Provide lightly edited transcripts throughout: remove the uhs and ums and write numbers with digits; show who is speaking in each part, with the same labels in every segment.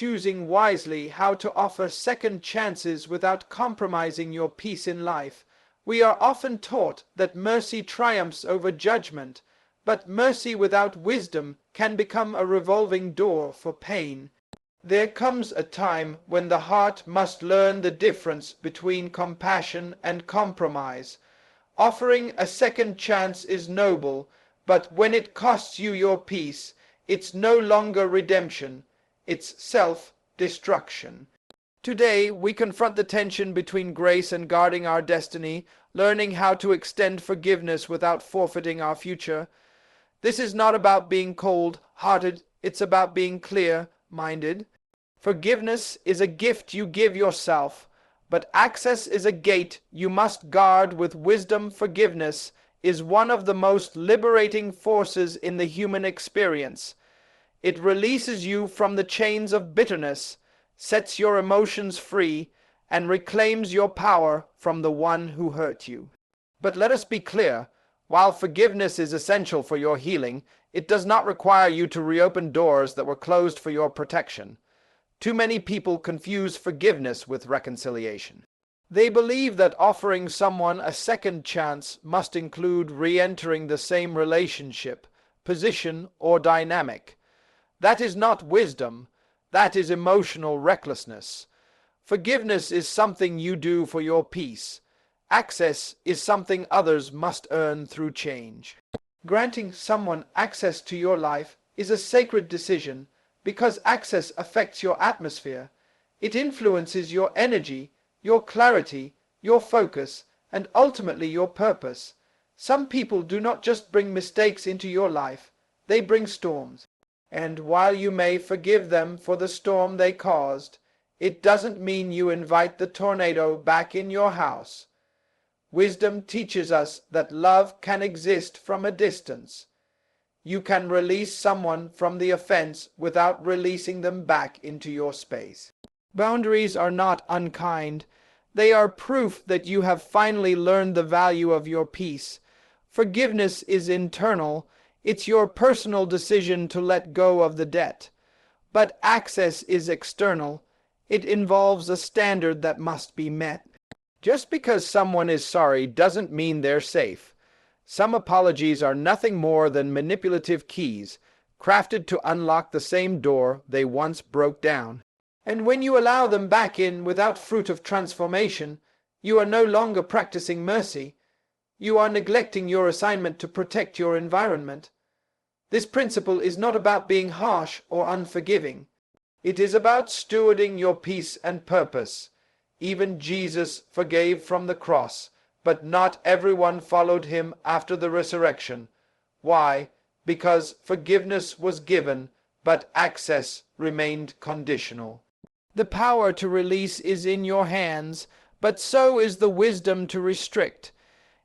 Speaker 1: choosing wisely how to offer second chances without compromising your peace in life. We are often taught that mercy triumphs over judgment, but mercy without wisdom can become a revolving door for pain. There comes a time when the heart must learn the difference between compassion and compromise. Offering a second chance is noble, but when it costs you your peace, it's no longer redemption, it's self-destruction. Today, we confront the tension between grace and guarding our destiny, learning how to extend forgiveness without forfeiting our future. This is not about being cold-hearted, it's about being clear-minded. Forgiveness is a gift you give yourself, but access is a gate you must guard with wisdom. Forgiveness is one of the most liberating forces in the human experience. It releases you from the chains of bitterness, sets your emotions free, and reclaims your power from the one who hurt you. But let us be clear, while forgiveness is essential for your healing, it does not require you to reopen doors that were closed for your protection. Too many people confuse forgiveness with reconciliation. They believe that offering someone a second chance must include re-entering the same relationship, position, or dynamic. That is not wisdom. That is emotional recklessness. Forgiveness is something you do for your peace. Access is something others must earn through change. Granting someone access to your life is a sacred decision because access affects your atmosphere. It influences your energy, your clarity, your focus, and ultimately your purpose. Some people do not just bring mistakes into your life, they bring storms. And while you may forgive them for the storm they caused, it doesn't mean you invite the tornado back in your house. Wisdom teaches us that love can exist from a distance. You can release someone from the offense without releasing them back into your space. Boundaries are not unkind. They are proof that you have finally learned the value of your peace. Forgiveness is internal. It's your personal decision to let go of the debt. But access is external. It involves a standard that must be met. Just because someone is sorry doesn't mean they're safe. Some apologies are nothing more than manipulative keys, crafted to unlock the same door they once broke down. And when you allow them back in without fruit of transformation, you are no longer practicing mercy. You are neglecting your assignment to protect your environment. This principle is not about being harsh or unforgiving. It is about stewarding your peace and purpose. Even Jesus forgave from the cross, but not everyone followed him after the resurrection. Why? Because forgiveness was given, but access remained conditional. The power to release is in your hands, but so is the wisdom to restrict.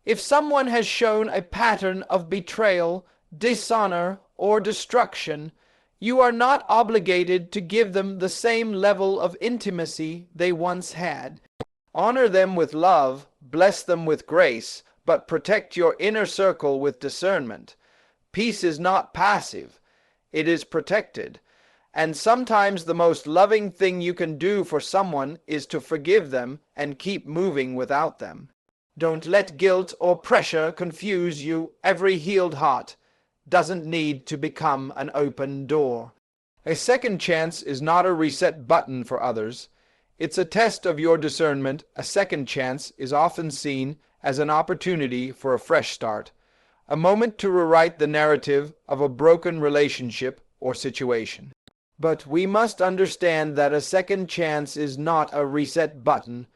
Speaker 1: If someone has shown a pattern of betrayal, dishonor, or destruction, you are not obligated to give them the same level of intimacy they once had. Honor them with love, bless them with grace, but protect your inner circle with discernment. Peace is not passive, it is protected. And sometimes the most loving thing you can do for someone is to forgive them and keep moving without them. Don't let guilt or pressure confuse you. Every healed heart doesn't need to become an open door. A second chance is not a reset button for others. It's a test of your discernment. A second chance is often seen as an opportunity for a fresh start, a moment to rewrite the narrative of a broken relationship or situation. But we must understand that a second chance is not a reset button.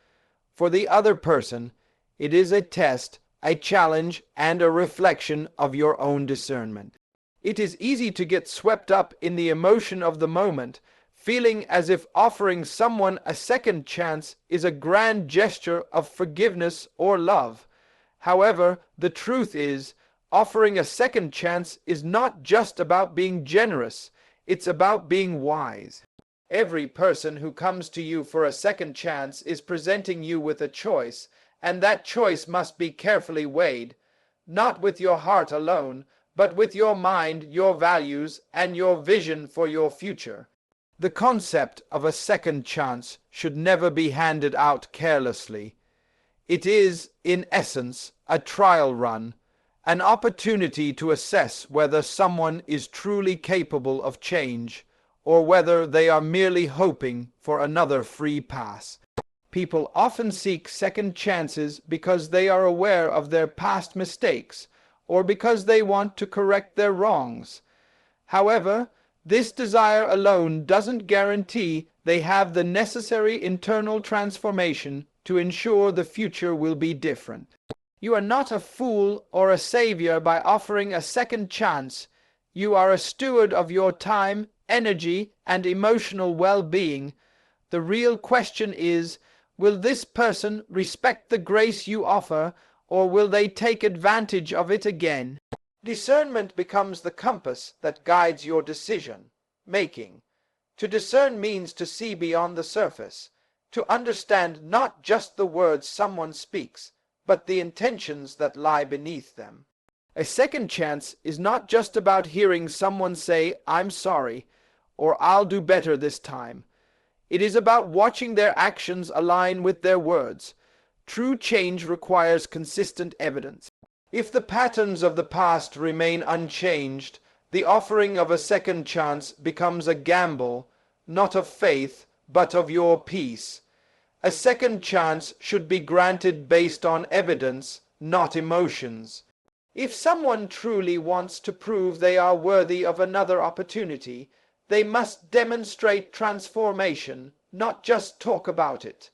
Speaker 1: For the other person, it is a test, a challenge, and a reflection of your own discernment. It is easy to get swept up in the emotion of the moment, feeling as if offering someone a second chance is a grand gesture of forgiveness or love. However, the truth is, offering a second chance is not just about being generous, it's about being wise. Every person who comes to you for a second chance is presenting you with a choice, and that choice must be carefully weighed, not with your heart alone, but with your mind, your values, and your vision for your future. The concept of a second chance should never be handed out carelessly. It is, in essence, a trial run, an opportunity to assess whether someone is truly capable of change, or whether they are merely hoping for another free pass. People often seek second chances because they are aware of their past mistakes, or because they want to correct their wrongs. However, this desire alone doesn't guarantee they have the necessary internal transformation to ensure the future will be different. You are not a fool or a savior by offering a second chance. You are a steward of your time, energy, and emotional well-being. The real question is, will this person respect the grace you offer, or will they take advantage of it again? Discernment becomes the compass that guides your decision-making. To discern means to see beyond the surface, to understand not just the words someone speaks, but the intentions that lie beneath them. A second chance is not just about hearing someone say, "I'm sorry," or "I'll do better this time." It is about watching their actions align with their words. True change requires consistent evidence. If the patterns of the past remain unchanged, the offering of a second chance becomes a gamble, not of faith, but of your peace. A second chance should be granted based on evidence, not emotions. If someone truly wants to prove they are worthy of another opportunity, they must demonstrate transformation, not just talk about it.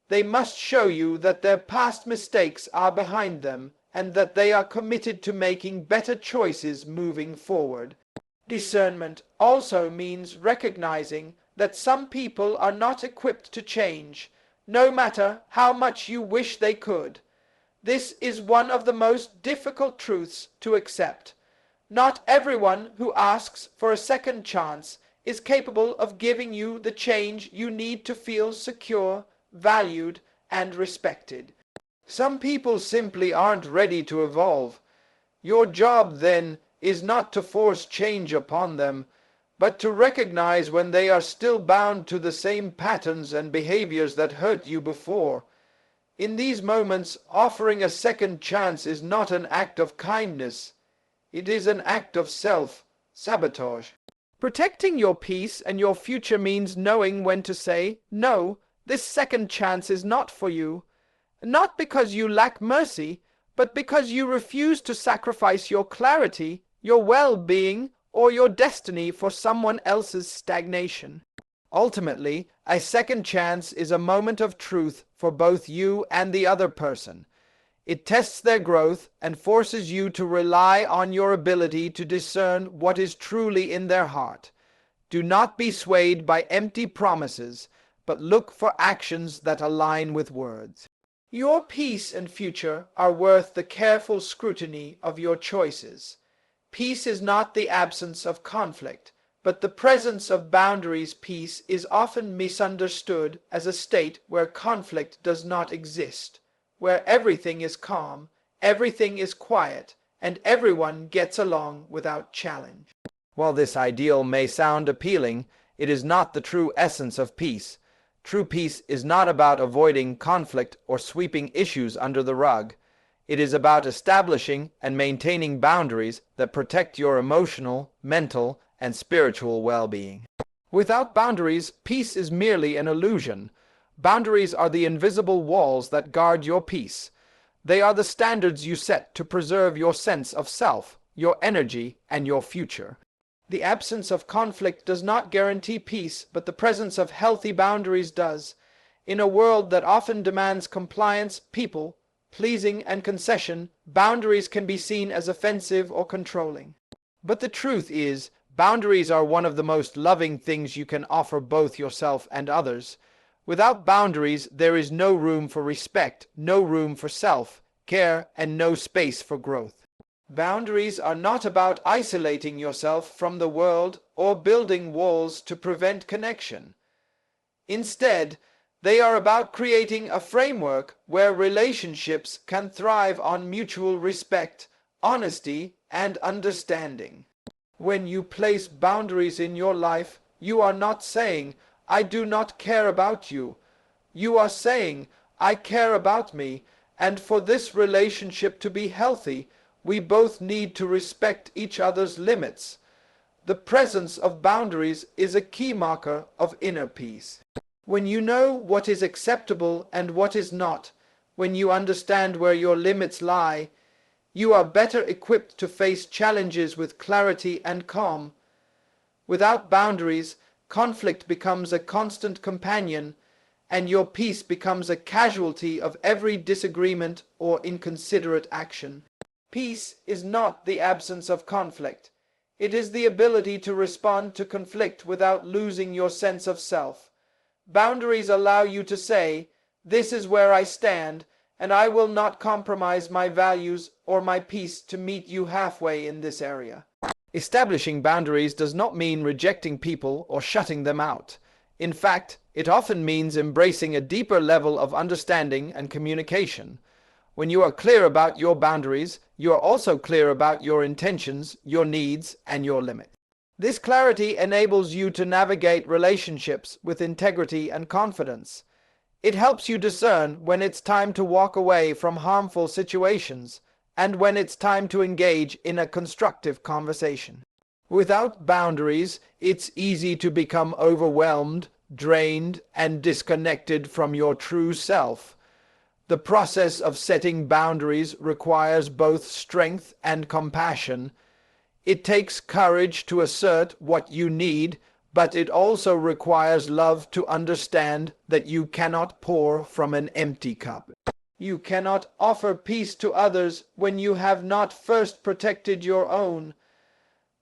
Speaker 1: They must show you that their past mistakes are behind them, and that they are committed to making better choices moving forward. Discernment also means recognizing that some people are not equipped to change, no matter how much you wish they could. This is one of the most difficult truths to accept. Not everyone who asks for a second chance is capable of giving you the change you need to feel secure, valued, and respected. Some people simply aren't ready to evolve. Your job, then, is not to force change upon them, but to recognize when they are still bound to the same patterns and behaviors that hurt you before. In these moments, offering a second chance is not an act of kindness. It is an act of self-sabotage. Protecting your peace and your future means knowing when to say, "No, this second chance is not for you." Not because you lack mercy, but because you refuse to sacrifice your clarity, your well-being, or your destiny for someone else's stagnation. Ultimately, a second chance is a moment of truth for both you and the other person. It tests their growth and forces you to rely on your ability to discern what is truly in their heart. Do not be swayed by empty promises, but look for actions that align with words. Your peace and future are worth the careful scrutiny of your choices. Peace is not the absence of conflict, but the presence of boundaries. Peace is often misunderstood as a state where conflict does not exist, where everything is calm, everything is quiet, and everyone gets along without challenge. While this ideal may sound appealing, it is not the true essence of peace. True peace is not about avoiding conflict or sweeping issues under the rug. It is about establishing and maintaining boundaries that protect your emotional, mental, and spiritual well-being. Without boundaries, peace is merely an illusion. Boundaries are the invisible walls that guard your peace. They are the standards you set to preserve your sense of self, your energy, and your future. The absence of conflict does not guarantee peace, but the presence of healthy boundaries does. In a world that often demands compliance, people, pleasing, and concession, boundaries can be seen as offensive or controlling. But the truth is, boundaries are one of the most loving things you can offer both yourself and others. Without boundaries, there is no room for respect, no room for self-care, and no space for growth. Boundaries are not about isolating yourself from the world or building walls to prevent connection. Instead, they are about creating a framework where relationships can thrive on mutual respect, honesty, and understanding. When you place boundaries in your life, You are not saying, "I do not care about you." You are saying, "I care about me, and for this relationship to be healthy, we both need to respect each other's limits." The presence of boundaries is a key marker of inner peace. When you know what is acceptable and what is not, when you understand where your limits lie, you are better equipped to face challenges with clarity and calm. Without boundaries, conflict becomes a constant companion, and your peace becomes a casualty of every disagreement or inconsiderate action. Peace is not the absence of conflict. It is the ability to respond to conflict without losing your sense of self. Boundaries allow you to say, "This is where I stand, and I will not compromise my values or my peace to meet you halfway in this area." Establishing boundaries does not mean rejecting people or shutting them out. In fact, it often means embracing a deeper level of understanding and communication. When you are clear about your boundaries, you are also clear about your intentions, your needs, and your limits. This clarity enables you to navigate relationships with integrity and confidence. It helps you discern when it's time to walk away from harmful situations and when it's time to engage in a constructive conversation. Without boundaries, it's easy to become overwhelmed, drained, and disconnected from your true self. The process of setting boundaries requires both strength and compassion. It takes courage to assert what you need, but it also requires love to understand that you cannot pour from an empty cup. You cannot offer peace to others when you have not first protected your own.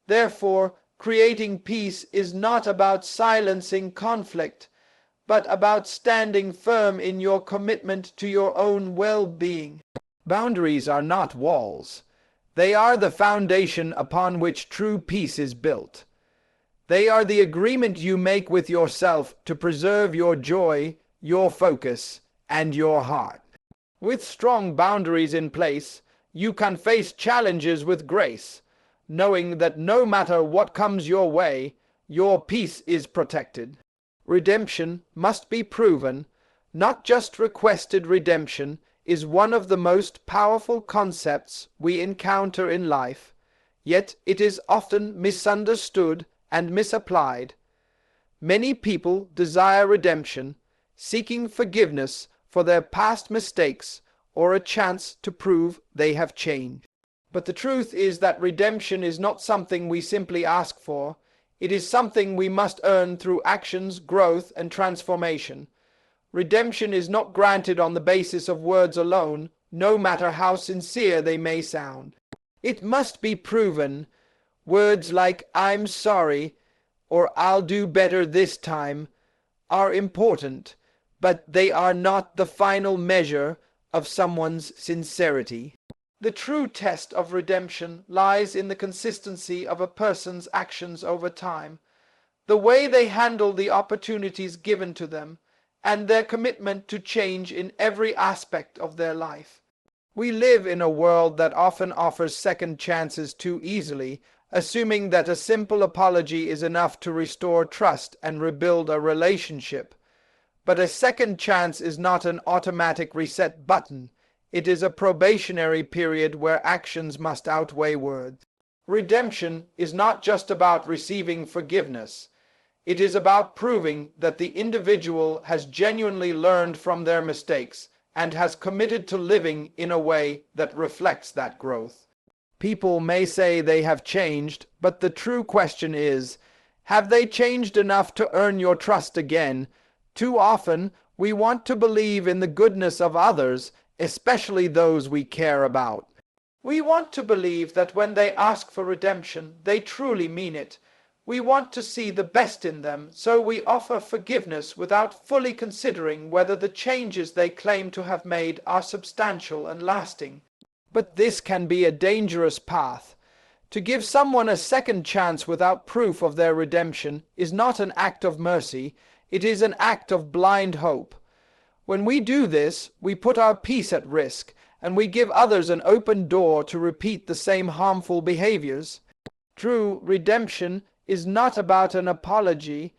Speaker 1: Therefore, creating peace is not about silencing conflict, but about standing firm in your commitment to your own well-being. Boundaries are not walls. They are the foundation upon which true peace is built. They are the agreement you make with yourself to preserve your joy, your focus, and your heart. With strong boundaries in place, you can face challenges with grace, knowing that no matter what comes your way, your peace is protected. Redemption must be proven. Not just requested redemption is one of the most powerful concepts we encounter in life, yet it is often misunderstood and misapplied. Many people desire redemption, seeking forgiveness for their past mistakes or a chance to prove they have changed. But the truth is that redemption is not something we simply ask for. It is something we must earn through actions, growth, and transformation. Redemption is not granted on the basis of words alone, no matter how sincere they may sound. It must be proven. Words like "I'm sorry" or "I'll do better this time" are important, but they are not the final measure of someone's sincerity. The true test of redemption lies in the consistency of a person's actions over time, the way they handle the opportunities given to them, and their commitment to change in every aspect of their life. We live in a world that often offers second chances too easily, assuming that a simple apology is enough to restore trust and rebuild a relationship. But a second chance is not an automatic reset button. It is a probationary period where actions must outweigh words. Redemption is not just about receiving forgiveness. It is about proving that the individual has genuinely learned from their mistakes and has committed to living in a way that reflects that growth. People may say they have changed, but the true question is, have they changed enough to earn your trust again? Too often, we want to believe in the goodness of others, especially those we care about. We want to believe that when they ask for redemption, they truly mean it. We want to see the best in them, so we offer forgiveness without fully considering whether the changes they claim to have made are substantial and lasting. But this can be a dangerous path. To give someone a second chance without proof of their redemption is not an act of mercy, it is an act of blind hope. When we do this, we put our peace at risk, and we give others an open door to repeat the same harmful behaviors. True redemption is not about an apology.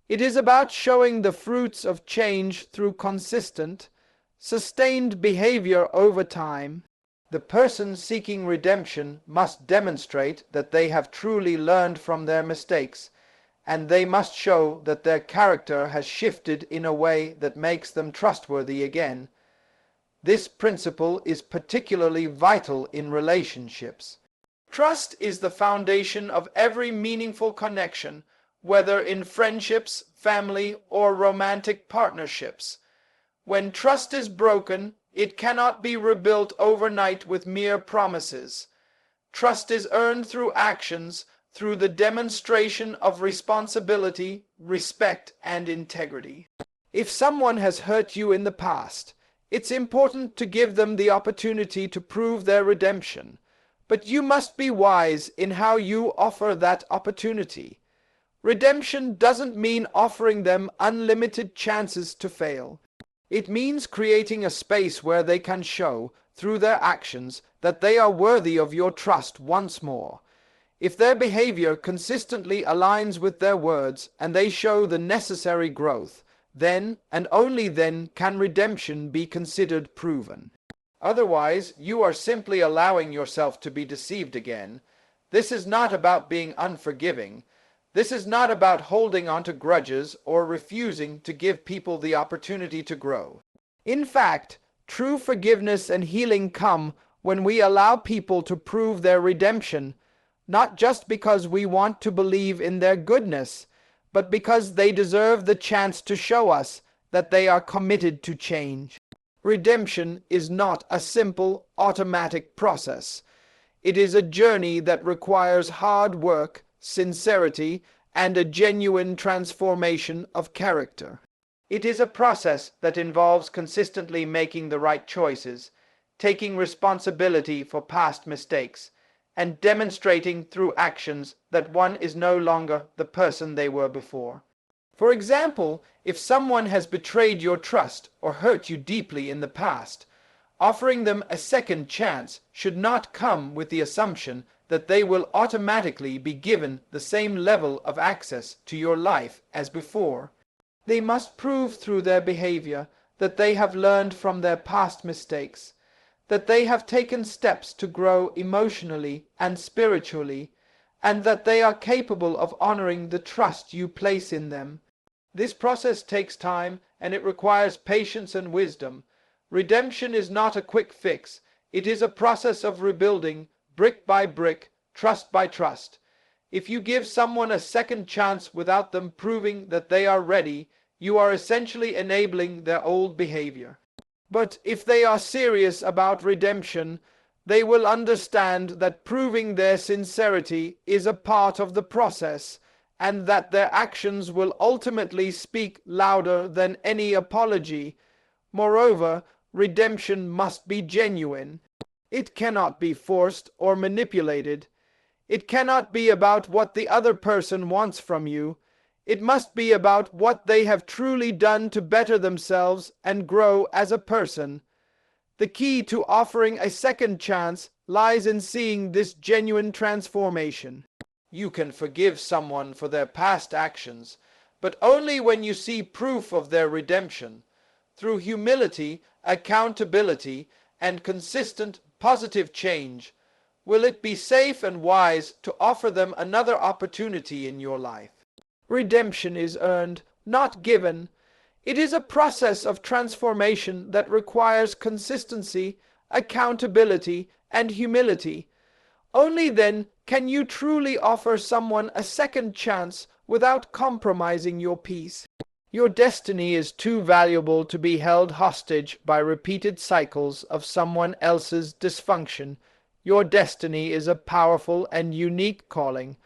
Speaker 1: It is about showing the fruits of change through consistent, sustained behavior over time. The person seeking redemption must demonstrate that they have truly learned from their mistakes, and they must show that their character has shifted in a way that makes them trustworthy again. This principle is particularly vital in relationships. Trust is the foundation of every meaningful connection, whether in friendships, family, or romantic partnerships. When trust is broken, it cannot be rebuilt overnight with mere promises. Trust is earned through actions, through the demonstration of responsibility, respect, and integrity. If someone has hurt you in the past, it's important to give them the opportunity to prove their redemption. But you must be wise in how you offer that opportunity. Redemption doesn't mean offering them unlimited chances to fail. It means creating a space where they can show, through their actions, that they are worthy of your trust once more. If their behavior consistently aligns with their words and they show the necessary growth, then and only then can redemption be considered proven. Otherwise, you are simply allowing yourself to be deceived again. This is not about being unforgiving. This is not about holding on to grudges or refusing to give people the opportunity to grow. In fact, true forgiveness and healing come when we allow people to prove their redemption, not just because we want to believe in their goodness, but because they deserve the chance to show us that they are committed to change. Redemption is not a simple, automatic process. It is a journey that requires hard work, sincerity, and a genuine transformation of character. It is a process that involves consistently making the right choices, taking responsibility for past mistakes, and demonstrating through actions that one is no longer the person they were before. For example, if someone has betrayed your trust or hurt you deeply in the past, offering them a second chance should not come with the assumption that they will automatically be given the same level of access to your life as before. They must prove through their behavior that they have learned from their past mistakes, that they have taken steps to grow emotionally and spiritually, and that they are capable of honoring the trust you place in them. This process takes time, and it requires patience and wisdom. Redemption is not a quick fix. It is a process of rebuilding, brick by brick, trust by trust. If you give someone a second chance without them proving that they are ready, you are essentially enabling their old behavior. But if they are serious about redemption, they will understand that proving their sincerity is a part of the process, and that their actions will ultimately speak louder than any apology. Moreover, redemption must be genuine. It cannot be forced or manipulated. It cannot be about what the other person wants from you. It must be about what they have truly done to better themselves and grow as a person. The key to offering a second chance lies in seeing this genuine transformation. You can forgive someone for their past actions, but only when you see proof of their redemption. Through humility, accountability, and consistent positive change, will it be safe and wise to offer them another opportunity in your life. Redemption is earned, not given. It is a process of transformation that requires consistency, accountability, and humility. Only then can you truly offer someone a second chance without compromising your peace. Your destiny is too valuable to be held hostage by repeated cycles of someone else's dysfunction. Your destiny is a powerful and unique calling,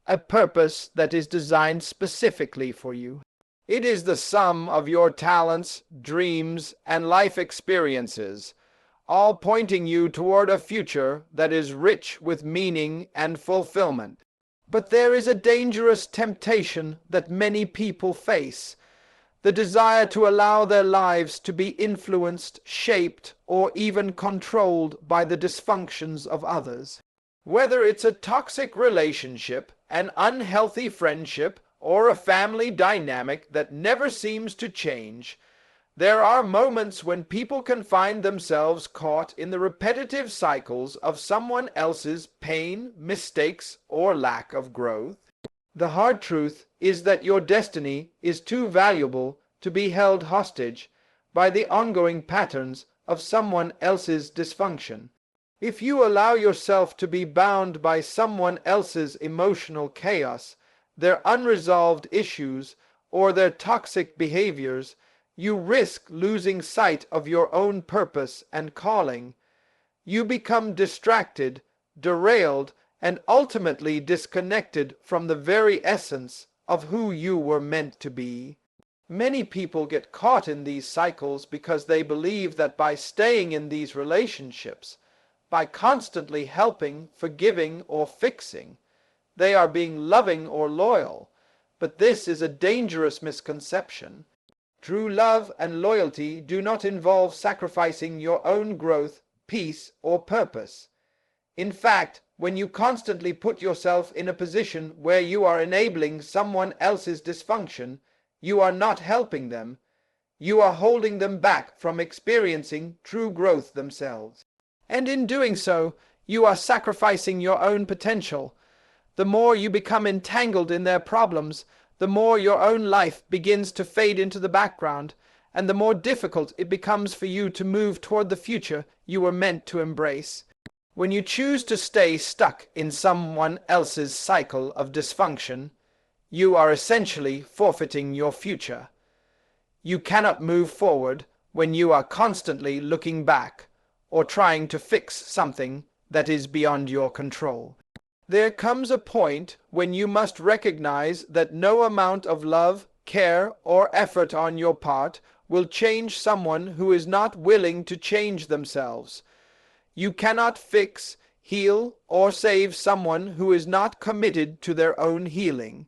Speaker 1: a purpose that is designed specifically for you. It is the sum of your talents, dreams, and life experiences, all pointing you toward a future that is rich with meaning and fulfillment. But there is a dangerous temptation that many people face, the desire to allow their lives to be influenced, shaped, or even controlled by the dysfunctions of others. Whether it's a toxic relationship, an unhealthy friendship, or a family dynamic that never seems to change, there are moments when people can find themselves caught in the repetitive cycles of someone else's pain, mistakes, or lack of growth. The hard truth is that your destiny is too valuable to be held hostage by the ongoing patterns of someone else's dysfunction. If you allow yourself to be bound by someone else's emotional chaos, their unresolved issues, or their toxic behaviors, you risk losing sight of your own purpose and calling. You become distracted, derailed, and ultimately disconnected from the very essence of who you were meant to be. Many people get caught in these cycles because they believe that by staying in these relationships, by constantly helping, forgiving, or fixing, they are being loving or loyal. But this is a dangerous misconception. True love and loyalty do not involve sacrificing your own growth, peace, or purpose. In fact, when you constantly put yourself in a position where you are enabling someone else's dysfunction, you are not helping them. You are holding them back from experiencing true growth themselves. And in doing so, you are sacrificing your own potential. The more you become entangled in their problems, the more your own life begins to fade into the background, and the more difficult it becomes for you to move toward the future you were meant to embrace. When you choose to stay stuck in someone else's cycle of dysfunction, you are essentially forfeiting your future. You cannot move forward when you are constantly looking back or trying to fix something that is beyond your control. There comes a point when you must recognize that no amount of love, care, or effort on your part will change someone who is not willing to change themselves. You cannot fix, heal, or save someone who is not committed to their own healing.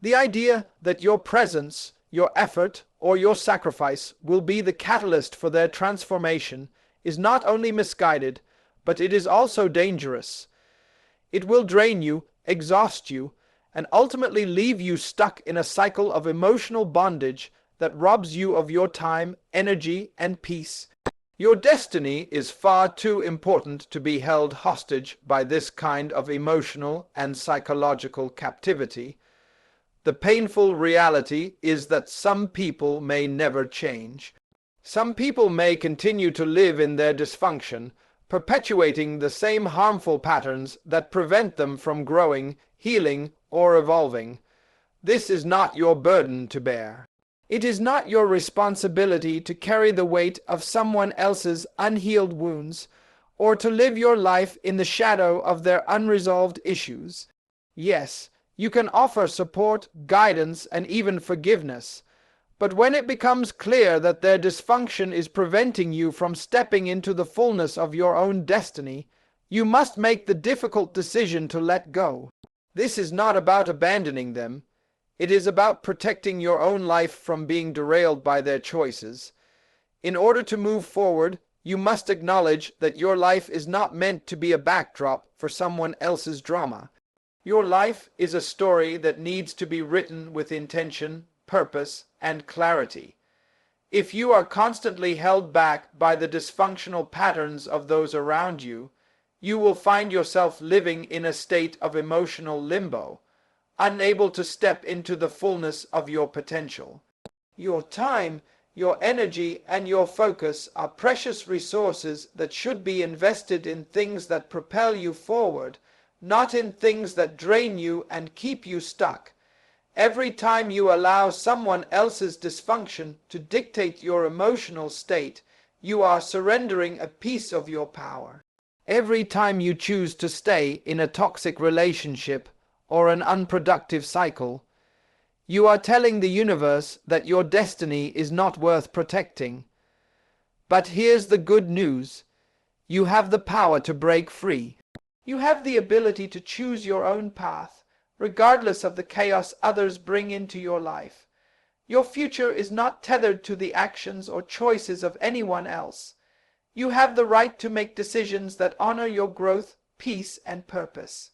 Speaker 1: The idea that your presence, your effort, or your sacrifice will be the catalyst for their transformation is not only misguided, but it is also dangerous. It will drain you, exhaust you, and ultimately leave you stuck in a cycle of emotional bondage that robs you of your time, energy, and peace. Your destiny is far too important to be held hostage by this kind of emotional and psychological captivity. The painful reality is that some people may never change. Some people may continue to live in their dysfunction, perpetuating the same harmful patterns that prevent them from growing, healing, or evolving. This is not your burden to bear. It is not your responsibility to carry the weight of someone else's unhealed wounds, or to live your life in the shadow of their unresolved issues. Yes, you can offer support, guidance, and even forgiveness. But when it becomes clear that their dysfunction is preventing you from stepping into the fullness of your own destiny, you must make the difficult decision to let go. This is not about abandoning them. It is about protecting your own life from being derailed by their choices. In order to move forward, you must acknowledge that your life is not meant to be a backdrop for someone else's drama. Your life is a story that needs to be written with intention, purpose, and clarity. If you are constantly held back by the dysfunctional patterns of those around you, you will find yourself living in a state of emotional limbo, unable to step into the fullness of your potential. Your time, your energy, and your focus are precious resources that should be invested in things that propel you forward, not in things that drain you and keep you stuck. Every time you allow someone else's dysfunction to dictate your emotional state, you are surrendering a piece of your power. Every time you choose to stay in a toxic relationship or an unproductive cycle, you are telling the universe that your destiny is not worth protecting. But here's the good news. You have the power to break free. You have the ability to choose your own path, regardless of the chaos others bring into your life. Your future is not tethered to the actions or choices of anyone else. You have the right to make decisions that honor your growth, peace, and purpose.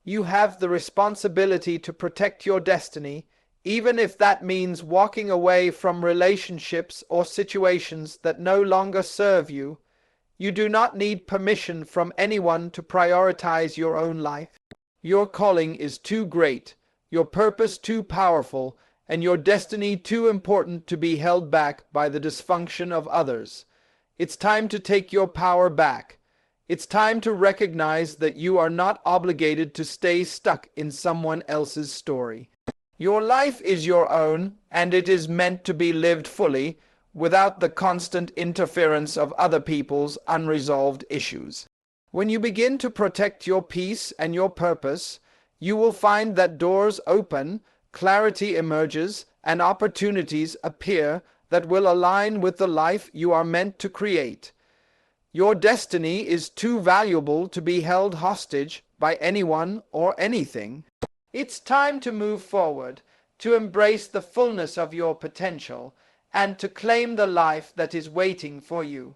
Speaker 1: You have the responsibility to protect your destiny, even if that means walking away from relationships or situations that no longer serve you. You do not need permission from anyone to prioritize your own life. Your calling is too great, your purpose too powerful, and your destiny too important to be held back by the dysfunction of others. It's time to take your power back. It's time to recognize that you are not obligated to stay stuck in someone else's story. Your life is your own, and it is meant to be lived fully, without the constant interference of other people's unresolved issues. When you begin to protect your peace and your purpose, you will find that doors open, clarity emerges, and opportunities appear that will align with the life you are meant to create. Your destiny is too valuable to be held hostage by anyone or anything. It's time to move forward, to embrace the fullness of your potential, and to claim the life that is waiting for you.